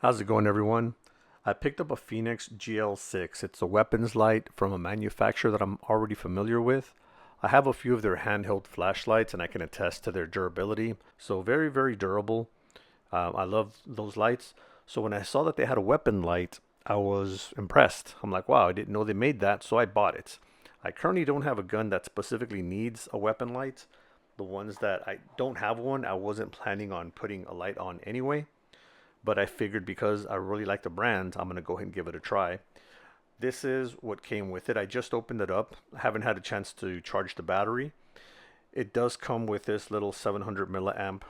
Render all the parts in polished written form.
How's it going, everyone? I picked up a Fenix GL6. It's a weapons light from a manufacturer that I'm already familiar with. I have a few of their handheld flashlights and I can attest to their durability. So very, very durable. I love those lights. So when I saw that they had a weapon light, I was impressed. I'm like, wow, I didn't know they made that, so I bought it. I currently don't have a gun that specifically needs a weapon light. The ones that I don't have one, I wasn't planning on putting a light on anyway. But I figured because I really like the brand, I'm going to go ahead and give it a try. This is what came with it. I just opened it up. I haven't had a chance to charge the battery. It does come with this little 700 milliamp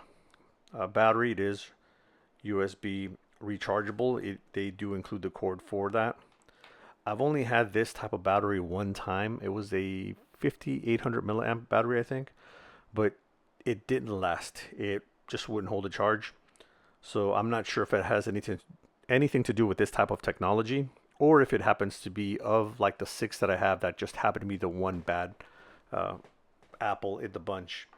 battery. It is USB rechargeable. They do include the cord for that. I've only had this type of battery one time. It was a 5800 milliamp battery, I think, but it didn't last. It just wouldn't hold a charge. So I'm not sure if it has anything to do with this type of technology, or if it happens to be of like the six that I have that just happened to be the one bad uh, apple in the bunch.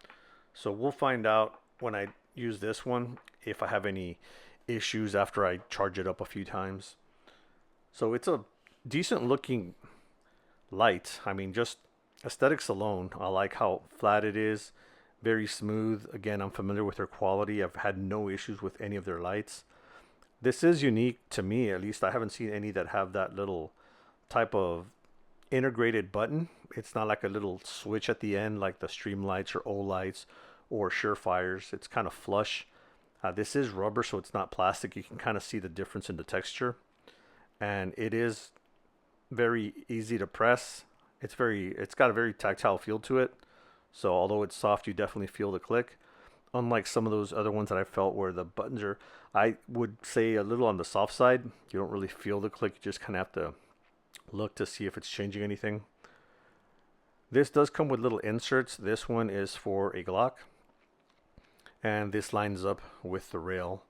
So we'll find out when I use this one if I have any issues after I charge it up a few times. So it's a decent looking light. I mean, just aesthetics alone, I like how flat it is, very smooth. Again, I'm familiar with their quality. I've had no issues with any of their lights. This is unique to me, at least. I haven't seen any that have that little type of integrated button. It's not like a little switch at the end like the Stream lights or O lights or Surefires. It's kind of flush. This is rubber, so it's not plastic. You can kind of see the difference in the texture, and it is very easy to press. It's got a very tactile feel to it. So although it's soft, you definitely feel the click. Unlike some of those other ones that I felt where the buttons are, I would say a little on the soft side. You don't really feel the click. You just kind of have to look to see if it's changing anything. This does come with little inserts. This one is for a Glock, and this lines up with the rail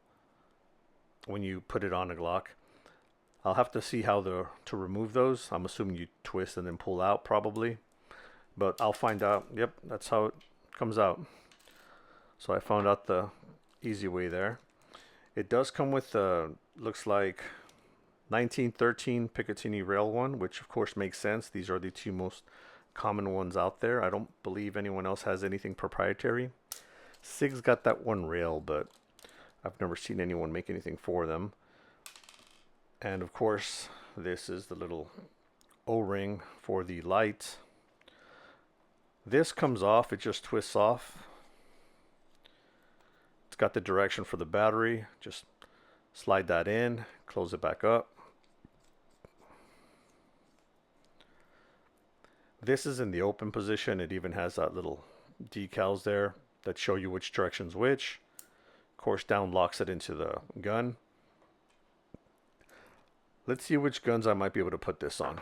when you put it on a Glock. I'll have to see how to remove those. I'm assuming you twist and then pull out probably, but I'll find out. Yep, that's how it comes out. So I found out the easy way there. It does come with looks like 1913 Picatinny rail one, which of course makes sense. These are the two most common ones out there. I don't believe anyone else has anything proprietary. SIG's got that one rail, but I've never seen anyone make anything for them. And of course, this is the little O-ring for the light. This comes off, it just twists off. It's got the direction for the battery. Just slide that in, close it back up. This is in the open position. It even has that little decals there that show you which direction's which. Of course, down locks it into the gun. Let's see which guns I might be able to put this on.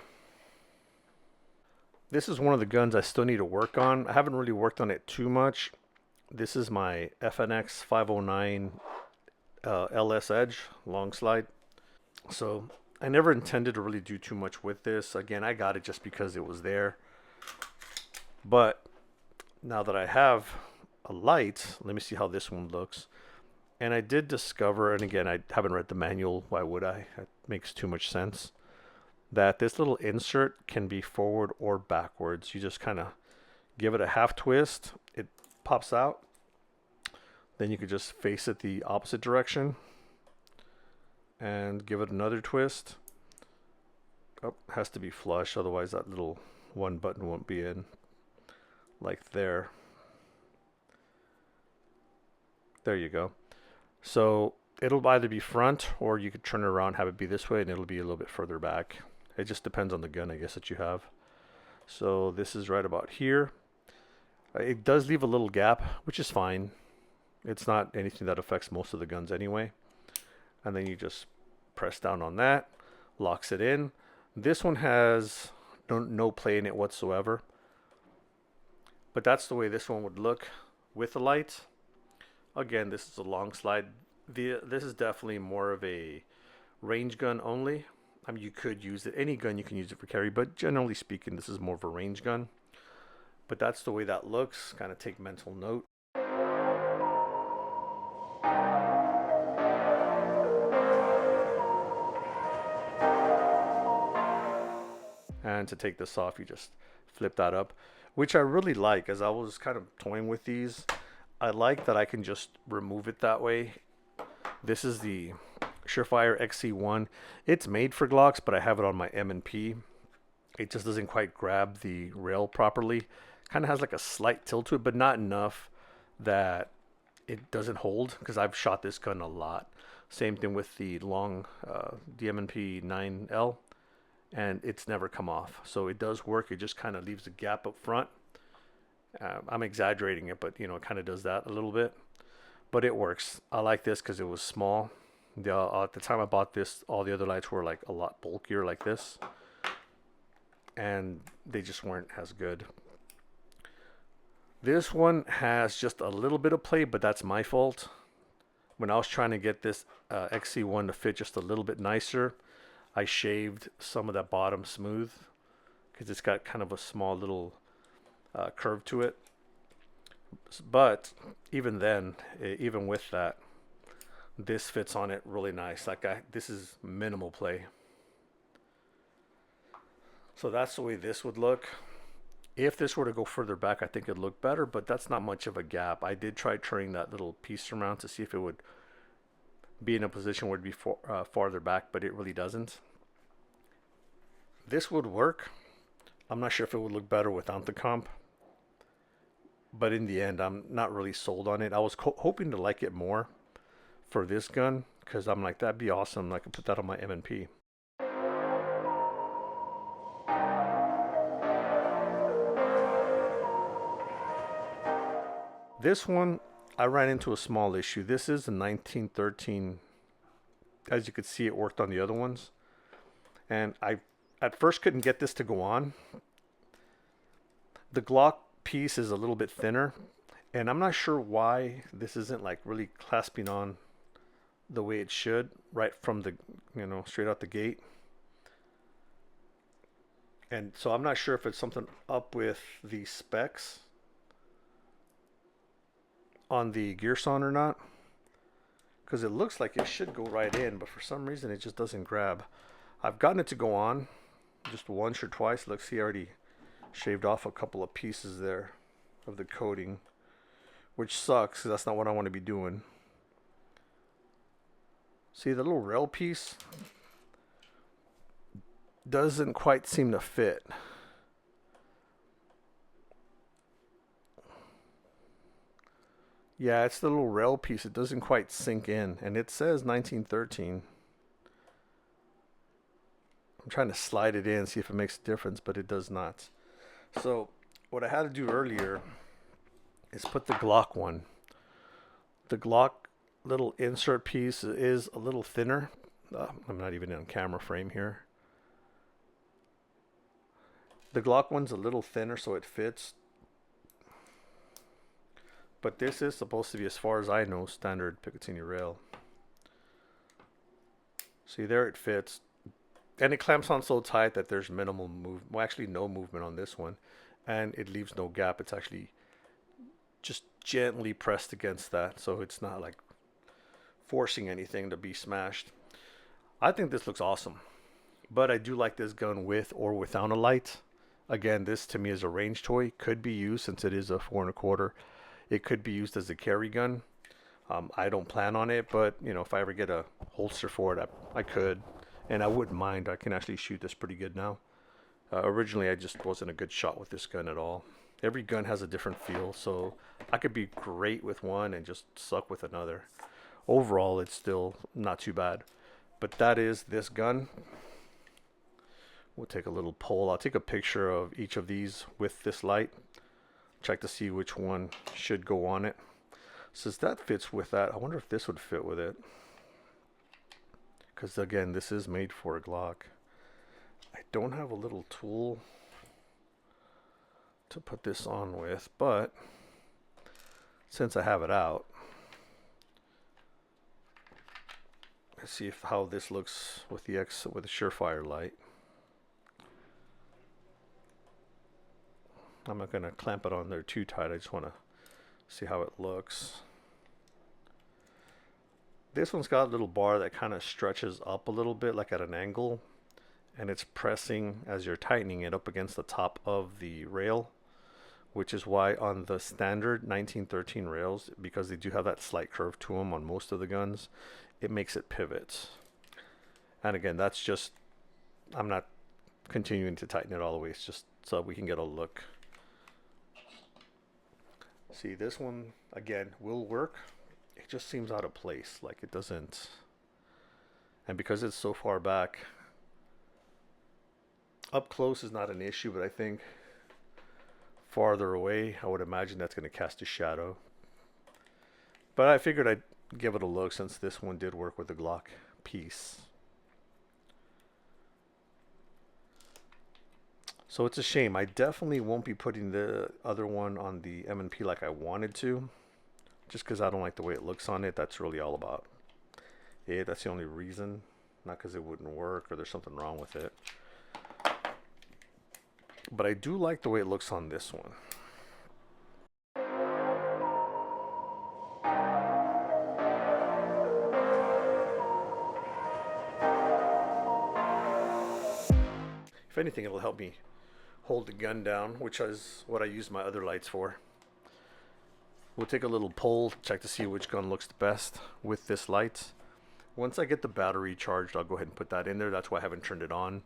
This is one of the guns I still need to work on. I haven't really worked on it too much. This is my FNX 509 LS Edge long slide. So I never intended to really do too much with this. Again, I got it just because it was there. But now that I have a light, let me see how this one looks. And I did discover, and again, I haven't read the manual. Why would I? It makes too much sense. That this little insert can be forward or backwards. You just kind of give it a half twist. It pops out. Then you could just face it the opposite direction and give it another twist. Oh, has to be flush, otherwise that little one button won't be in. Like there. There you go. So it'll either be front, or you could turn it around, have it be this way, and it'll be a little bit further back. It just depends on the gun, I guess, that you have. So this is right about here. It does leave a little gap, which is fine. It's not anything that affects most of the guns anyway. And then you just press down on that, locks it in. This one has no play in it whatsoever. But that's the way this one would look with the light. Again, this is a long slide. This is definitely more of a range gun only. I mean, you could use it. Any gun you can use it for carry, but generally speaking, this is more of a range gun. But that's the way that looks. Kind of take mental note. And to take this off, you just flip that up, which I really like. As I was kind of toying with these, I like that I can just remove it that way. This is the Surefire XC1. It's made for Glocks, but I have it on my M&P. It just doesn't quite grab the rail properly. Kind of has like a slight tilt to it, but not enough that it doesn't hold, because I've shot this gun a lot. Same thing with the long DMNP 9L, and it's never come off. So it does work. It just kind of leaves a gap up front. I'm exaggerating it, but it kind of does that a little bit. But it works. I like this because it was small. At the time I bought this, all the other lights were like a lot bulkier like this, and they just weren't as good. This one has just a little bit of play, but that's my fault. When I was trying to get this XC1 to fit just a little bit nicer, I shaved some of that bottom smooth because it's got kind of a small little curve to it. But even then, even with that, this fits on it really nice. This is minimal play. So that's the way this would look. If this were to go further back, I think it'd look better, but that's not much of a gap. I did try turning that little piece around to see if it would be in a position where it'd be farther back, but it really doesn't. This would work. I'm not sure if it would look better without the comp, but in the end, I'm not really sold on it. I was hoping to like it more for this gun, because I'm like, that'd be awesome. I could put that on my M&P. This one, I ran into a small issue. This is a 1913. As you could see, it worked on the other ones. And I, at first, couldn't get this to go on. The Glock piece is a little bit thinner. And I'm not sure why this isn't like really clasping on the way it should, right from the, straight out the gate. And so I'm not sure if it's something up with the specs on the gear sawn or not, because it looks like it should go right in, but for some reason it just doesn't grab. I've gotten it to go on just once or twice. Look, see, I already shaved off a couple of pieces there of the coating, which sucks because that's not what I want to be doing. See, the little rail piece doesn't quite seem to fit. Yeah, it's the little rail piece. It doesn't quite sink in. And it says 1913. I'm trying to slide it in, see if it makes a difference, but it does not. So what I had to do earlier is put the Glock one. The Glock little insert piece is a little thinner. I'm not even on camera frame here. The Glock one's a little thinner, so it fits. But this is supposed to be, as far as I know, standard Picatinny rail. See, there it fits. And it clamps on so tight that there's minimal movement. Well, actually no movement on this one. And it leaves no gap. It's actually just gently pressed against that. So it's not like forcing anything to be smashed. I think this looks awesome. But I do like this gun with or without a light. Again, this to me is a range toy. Could be used, since it is a 4 1/4. It could be used as a carry gun. I don't plan on it, but if I ever get a holster for it, I could, and I wouldn't mind. I can actually shoot this pretty good now. Originally, I just wasn't a good shot with this gun at all. Every gun has a different feel, so I could be great with one and just suck with another. Overall, it's still not too bad. But that is this gun. We'll take a little poll. I'll take a picture of each of these with this light. Check to see which one should go on it. Since that fits with that, I wonder if this would fit with it. Because again, this is made for a Glock. I don't have a little tool to put this on with, but since I have it out, let's see how this looks with the Surefire light. I'm not going to clamp it on there too tight. I just want to see how it looks. This one's got a little bar that kind of stretches up a little bit, like at an angle. and it's pressing as you're tightening it up against the top of the rail, which is why on the standard 1913 rails, because they do have that slight curve to them on most of the guns, it makes it pivot. And again, that's just, I'm not continuing to tighten it all the way, it's just so we can get a look. See, this one again will work, it just seems out of place, like it doesn't. And because it's so far back, up close is not an issue, but I think farther away, I would imagine that's going to cast a shadow. But I figured I'd give it a look since this one did work with the Glock piece. So it's a shame. I definitely won't be putting the other one on the M&P like I wanted to, just because I don't like the way it looks on it. That's really all about it. That's the only reason, not because it wouldn't work or there's something wrong with it. But I do like the way it looks on this one. If anything, it'll help me hold the gun down, which is what I use my other lights for. We'll take a little poll, check to see which gun looks the best with this light. Once I get the battery charged, I'll go ahead and put that in there. That's why I haven't turned it on.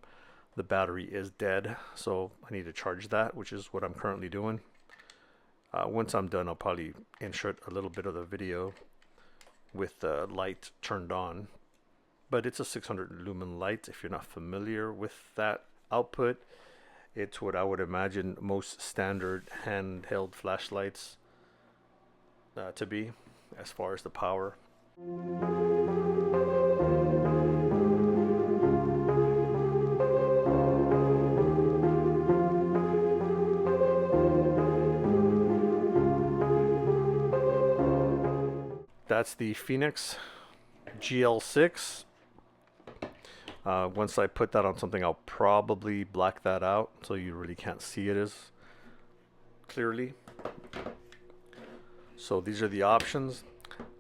The battery is dead, so I need to charge that, which is what I'm currently doing. Once I'm done, I'll probably insert a little bit of the video with the light turned on. But it's a 600 lumen light. If you're not familiar with that output, it's what I would imagine most standard handheld flashlights to be as far as the power. That's the Fenix GL6. Once I put that on something, I'll probably black that out so you really can't see it as clearly. So these are the options.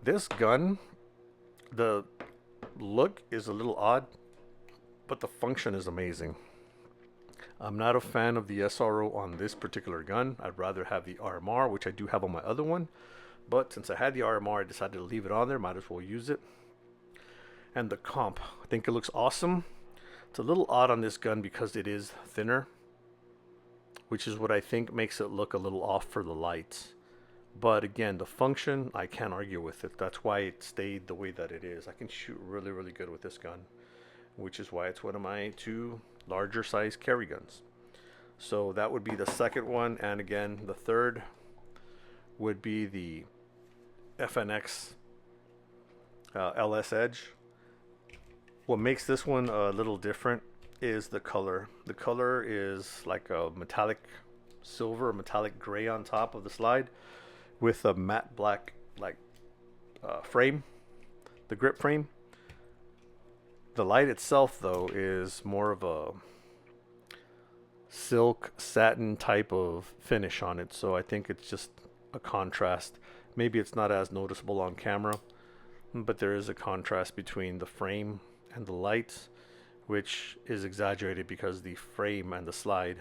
This gun, the look is a little odd, but the function is amazing. I'm not a fan of the SRO on this particular gun. I'd rather have the RMR, which I do have on my other one. But since I had the RMR, I decided to leave it on there. Might as well use it. And the comp, I think it looks awesome. It's a little odd on this gun because it is thinner, which is what I think makes it look a little off for the lights. But again, the function, I can't argue with it. That's why it stayed the way that it is. I can shoot really, really good with this gun, which is why it's one of my two larger size carry guns. So that would be the second one. And again, the third would be the FNX LS Edge. What makes this one a little different is the color. The color is like a metallic silver, metallic gray on top of the slide with a matte black frame, the grip frame. The light itself though is more of a silk satin type of finish on it, so I think it's just a contrast. Maybe it's not as noticeable on camera, but there is a contrast between the frame and the lights, which is exaggerated because the frame and the slide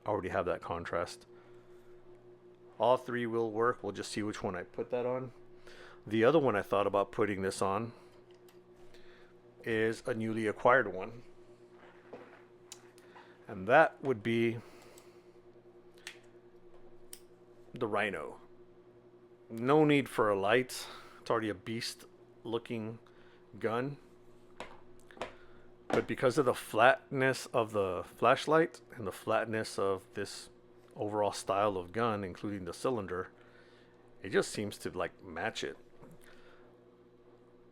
already have that contrast. All three will work. We'll just see which one I put that on. The other one I thought about putting this on is a newly acquired one, and that would be the Rhino. No need for a light. It's already a beast looking gun. But because of the flatness of the flashlight and the flatness of this overall style of gun, including the cylinder, it just seems to like match it.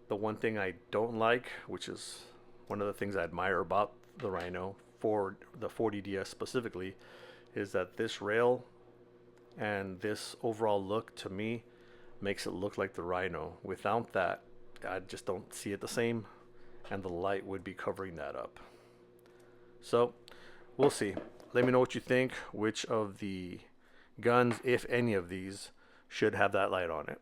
The one thing I don't like, which is one of the things I admire about the Rhino for the 40DS specifically, is that this rail and this overall look to me makes it look like the Rhino. Without that, I just don't see it the same, and the light would be covering that up. So we'll see. Let me know what you think, which of the guns, if any of these, should have that light on it.